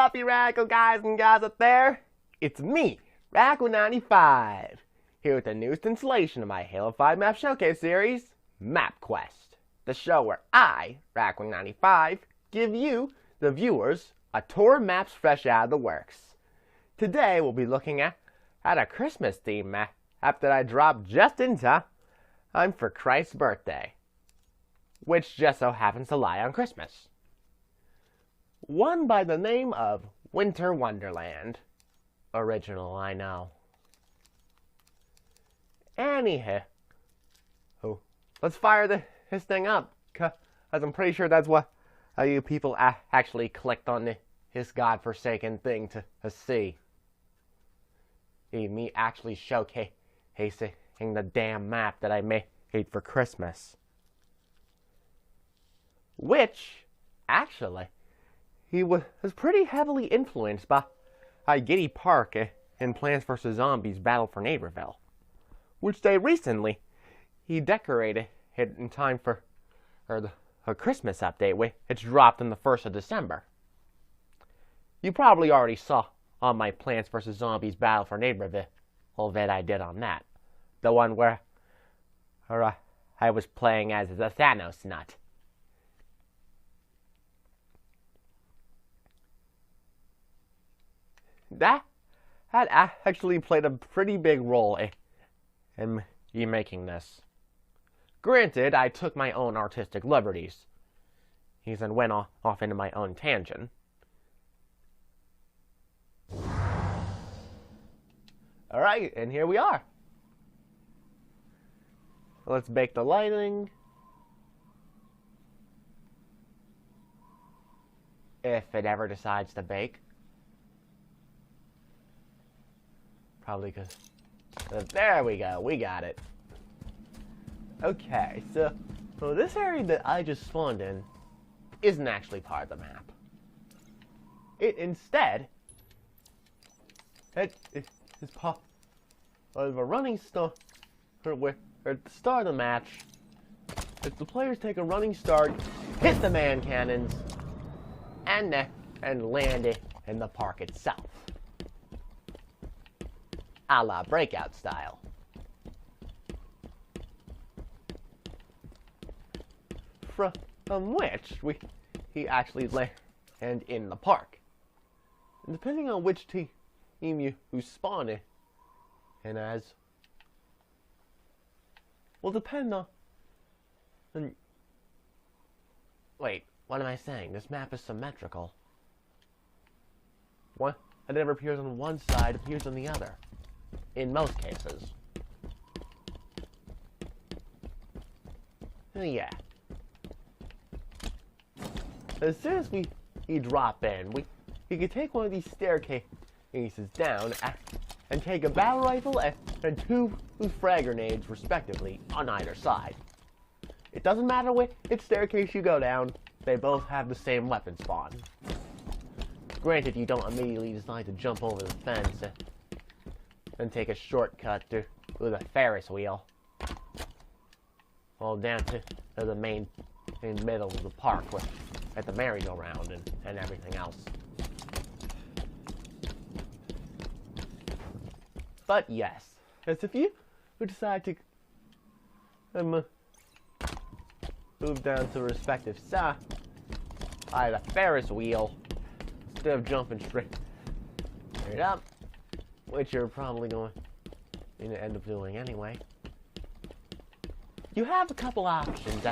up, you radical guys and gals up there? It's me, Radical95, here with the newest installation of my Halo 5 map showcase series, MapQuest, the show where I, Radical95, give you, the viewers, a tour of maps fresh out of the works. Today we'll be looking at a Christmas-themed map that I dropped just in time for Christ's birthday, which just so happens to lie on Christmas. One by the name of Wonderland. Original, I know. Anyhow, let's fire this thing up, cause I'm pretty sure that's what you people actually clicked on this godforsaken thing to see. Me actually showcasing the damn map that I made for Christmas. Which, actually, he was pretty heavily influenced by Giddy Park in Plants vs. Zombies Battle for Neighborville, which they recently decorated it in time for the Christmas update, which dropped on the 1st of December. You probably already saw on my Plants vs. Zombies Battle for Neighborville that I did on that. The one where I was playing as a Thanos nut. That actually played a pretty big role in me making this. Granted, I took my own artistic liberties and went off into my own tangent. Alright, and here we are. Let's bake the lighting. If it ever decides to bake. Probably because... there we go, we got it. Okay, so this area that I just spawned in isn't actually part of the map. It instead... it is part of a running start where at the start of the match, if the players take a running start, hit the man cannons, and land it in the park itself. A la Breakout style. From which he actually land in the park. And depending on which team you spawn in, and as will depend on wait, what am I saying? This map is symmetrical. One that never appears on one side appears on the other. In most cases. Yeah. As soon as we drop in, we could take one of these staircases down and take a battle rifle and two frag grenades, respectively, on either side. It doesn't matter which staircase you go down, they both have the same weapon spawn. Granted, you don't immediately decide to jump over the fence and take a shortcut through the Ferris wheel. All down to the main middle of the park at the merry-go-round and everything else. But yes, as if you decide to move down to the respective side of the Ferris wheel, instead of jumping straight up, which you're probably going to end up doing anyway, you have a couple options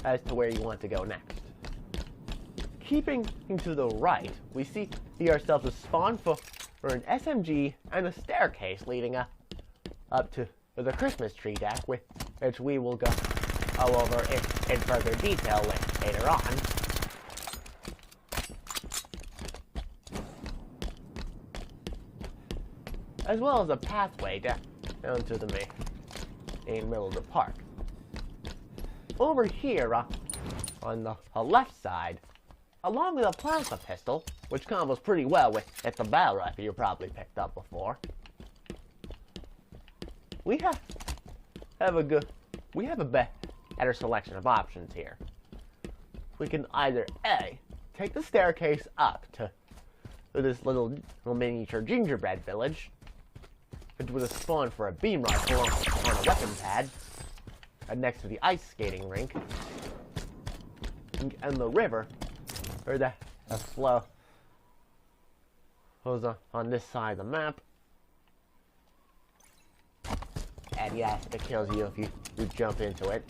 as to where you want to go next. Keeping to the right, we see ourselves a spawn for an SMG and a staircase leading up to the Christmas tree deck, which we will go over in further detail later on. As well as a pathway down to the main middle of the park. Over here, on the left side, along with a plasma pistol, which combos pretty well with the battle rifle you probably picked up before, we have a better selection of options here. We can either A, take the staircase up to this little miniature gingerbread village, which was a spawn for a beam rifle on a weapon pad, next to the ice skating rink, and the river, or the flow, was on this side of the map. And yes, it kills you if you jump into it.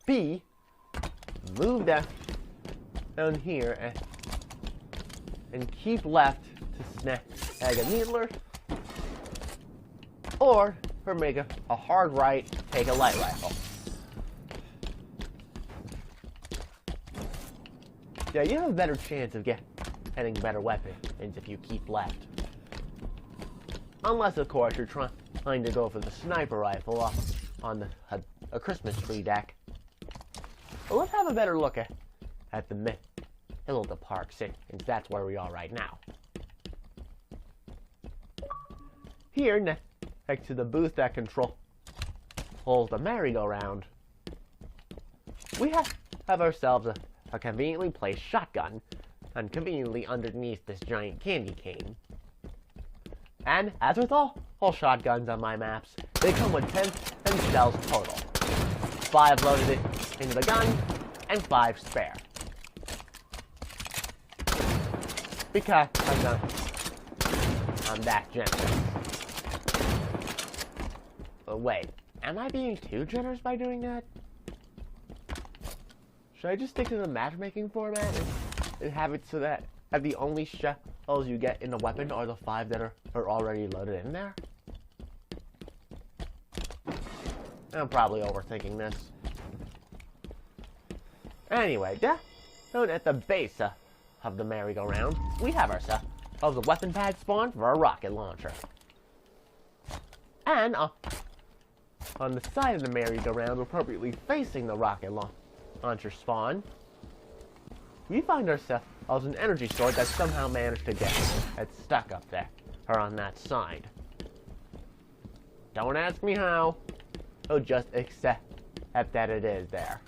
B, move down here and keep left to snag a needler, or make a hard right, take a light rifle. Yeah, you have a better chance of getting better weapons if you keep left. Unless, of course, you're trying to go for the sniper rifle on a Christmas tree deck. But let's have a better look at the middle of the park, since that's where we are right now. Here, next to the booth that controls the merry-go-round, we have ourselves a conveniently placed shotgun, and conveniently underneath this giant candy cane. And as with all shotguns on my maps, they come with 10 shells total. 5 loaded into the gun, and 5 spare. Because I'm that generous. But wait, am I being too generous by doing that? Should I just stick to the matchmaking format and have it so that the only shells you get in the weapon are the 5 that are already loaded in there? I'm probably overthinking this. Anyway, down at the base of the merry-go-round, we have ourselves a weapon pad spawn for a rocket launcher. And on the side of the merry-go-round, appropriately facing the rocket launcher spawn, we find ourselves an energy sword that somehow managed to get stuck up there, or on that side. Don't ask me how. Oh, just accept that it is there.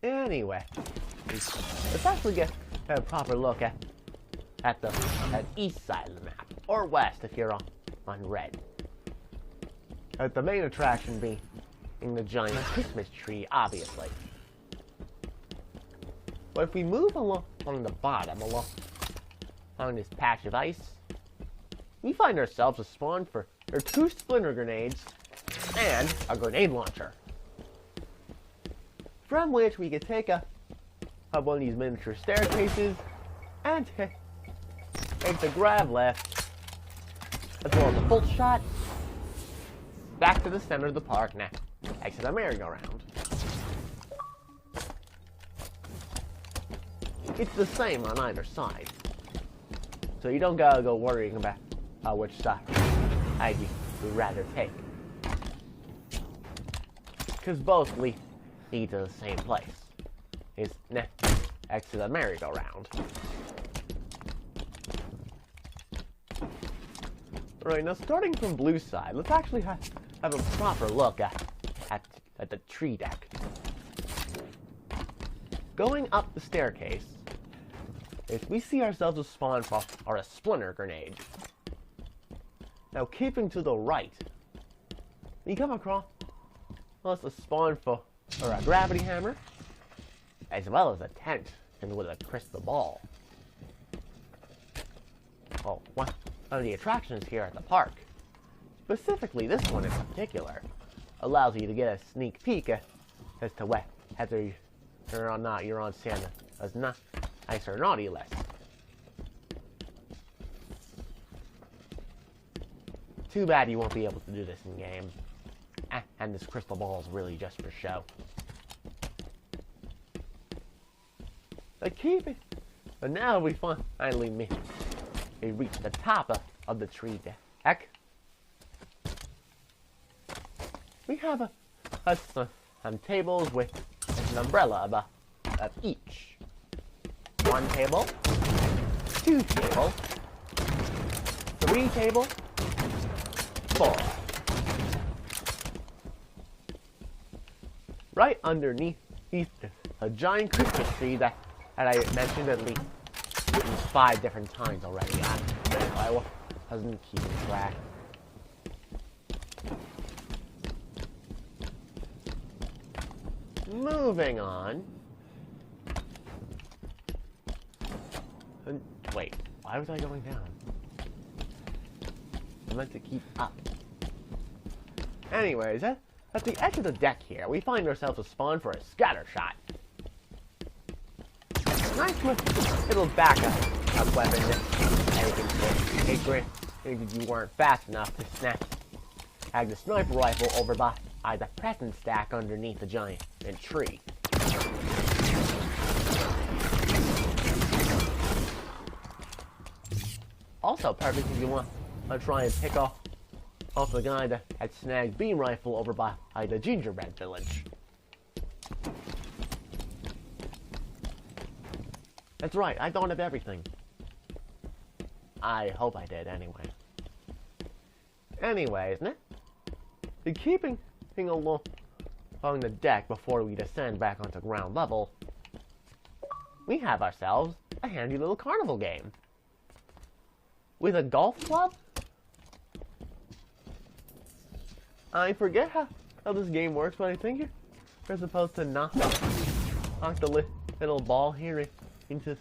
Anyway, let's actually get a proper look at the east side of the map, or west if you're on red. The main attraction being the giant Christmas tree, obviously. But if we move along the bottom, along this patch of ice, we find ourselves a spawn for 2 splinter grenades and a grenade launcher, from which we can take one of these miniature staircases and take the grab lift, as well as a full shot, back to the center of the park next to the merry-go-round. It's the same on either side, so you don't gotta go worrying about which side you'd rather take, because both lead to the same place. It's next to the merry-go-round. Alright, now starting from blue side, let's actually have a proper look at the tree deck. Going up the staircase, we see ourselves a spawn for a splinter grenade. Now keeping to the right, we come across a spawn for a gravity hammer, as well as a tent and with a crystal ball. Oh, one of the attractions here at the park, specifically this one in particular, allows you to get a sneak peek as to whether you're on Santa's nice or naughty list. Too bad you won't be able to do this in game, and this crystal ball is really just for show. But now we finally reach the top of the tree deck. We have some tables with an umbrella of each. 1 table, 2 tables, 3 tables, 4. right underneath a giant Christmas tree that I mentioned at least 5 different times already. I wasn't keeping track. Moving on. Wait, why was I going down? I meant to keep up. Anyways, at the edge of the deck here, we find ourselves a spawn for a scatter shot. Nice little backup weapon if you weren't fast enough to snag the sniper rifle over by the present stack underneath the giant tree. Also perfect if you want to try and pick off the guy that had snagged beam rifle over by the gingerbread village. That's right, I thought of everything. I hope I did anyway. Anyways, keeping along the deck before we descend back onto ground level, we have ourselves a handy little carnival game. With a golf club? I forget how this game works, but I think you're supposed to knock the little ball here into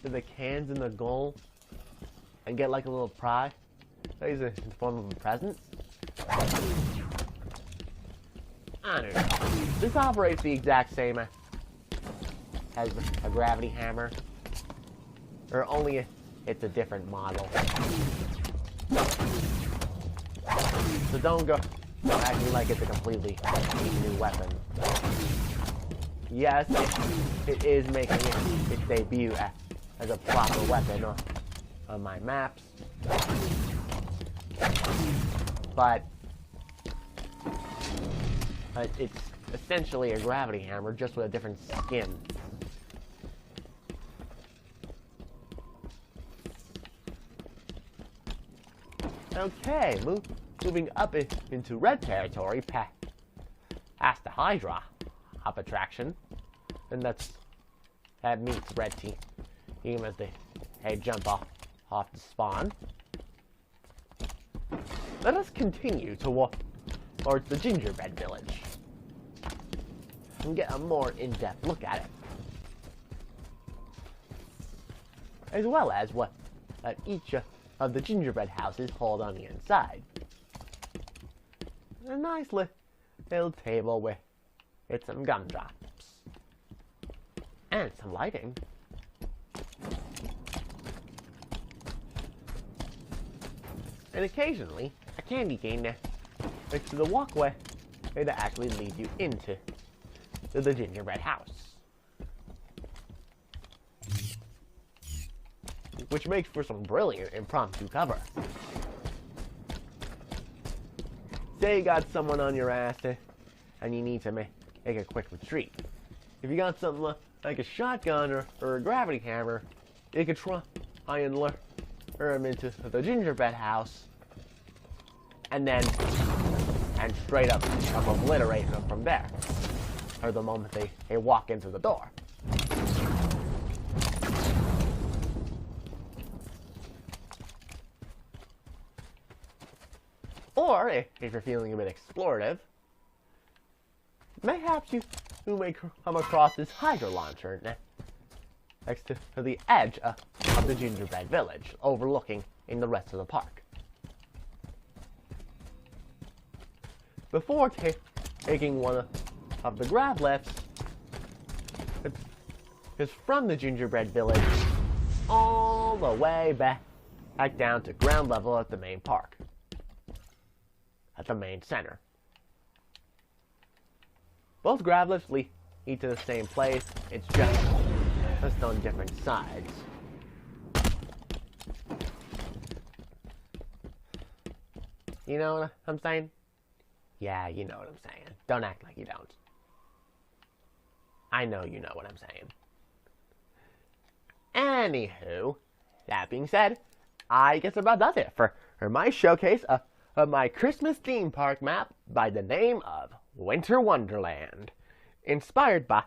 the cans in the goal and get like a little prize. That is in the form of a present. I don't know. This operates the exact same as a gravity hammer, or only it's a different model. So don't acting like it's a completely new weapon. Yes, it is making its debut as a proper weapon on my maps, but it's essentially a gravity hammer, just with a different skin. Okay, moving up into red territory, past the Hydra up attraction, and that meets red team as they jump off the spawn. Let us continue to walk towards the gingerbread village and get a more in-depth look at it, as well as what each of the gingerbread houses hold on the inside. A nice little table with some gumdrops and some lighting. And occasionally a candy cane next to the walkway that actually leads you into the gingerbread house, which makes for some brilliant impromptu cover. Say you got someone on your ass and you need to make a quick retreat. If you got something like a shotgun or a gravity hammer, you could try and lure them into the gingerbread house and straight up obliterate them from there, or the moment they walk into the door. Or, if you're feeling a bit explorative, mayhaps you may come across this Hydra launcher next to the edge of the gingerbread village, overlooking in the rest of the park. Before taking one of the grab lifts, it's from the gingerbread village all the way back down to ground level at the main park, at the main center. Both grab lifts lead to the same place, it's just on different sides. You know what I'm saying? Yeah, you know what I'm saying. Don't act like you don't. I know you know what I'm saying. Anywho, that being said, I guess about does it for my showcase of my Christmas theme park map by the name of Winter Wonderland. inspired by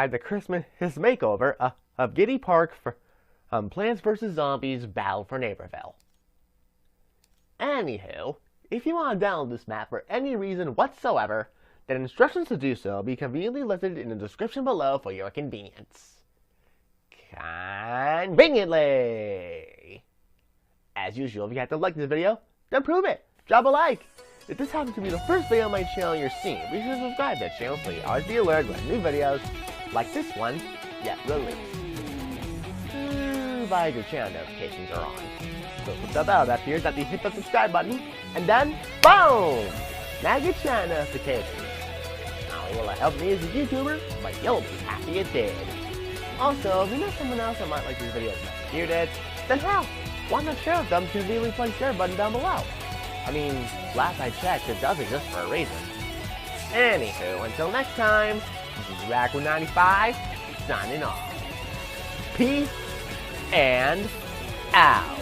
the Christmas makeover of Giddy Park from Plants vs. Zombies Battle for Neighborville. Anywho, if you want to download this map for any reason whatsoever, then instructions to do so will be conveniently listed in the description below for your convenience. Conveniently! As usual, if you have to like this video, then prove it! Drop a like! If this happens to be the first video on my channel you're seeing, be sure to subscribe to the channel so you always be alerted when new videos, like this one, get released. Provide your channel notifications are on. So click the bell that appears after you hit the subscribe button, and then, boom! Now your channel notifications. Not only will it help me as a YouTuber, but you'll be happy it did. Also, if you know someone else that might like these videos as you did, then hell, why not share with them to conveniently play share button down below? I mean, last I checked, it does exist for a reason. Anywho, until next time, this is Raccoon95, signing off. Peace and out.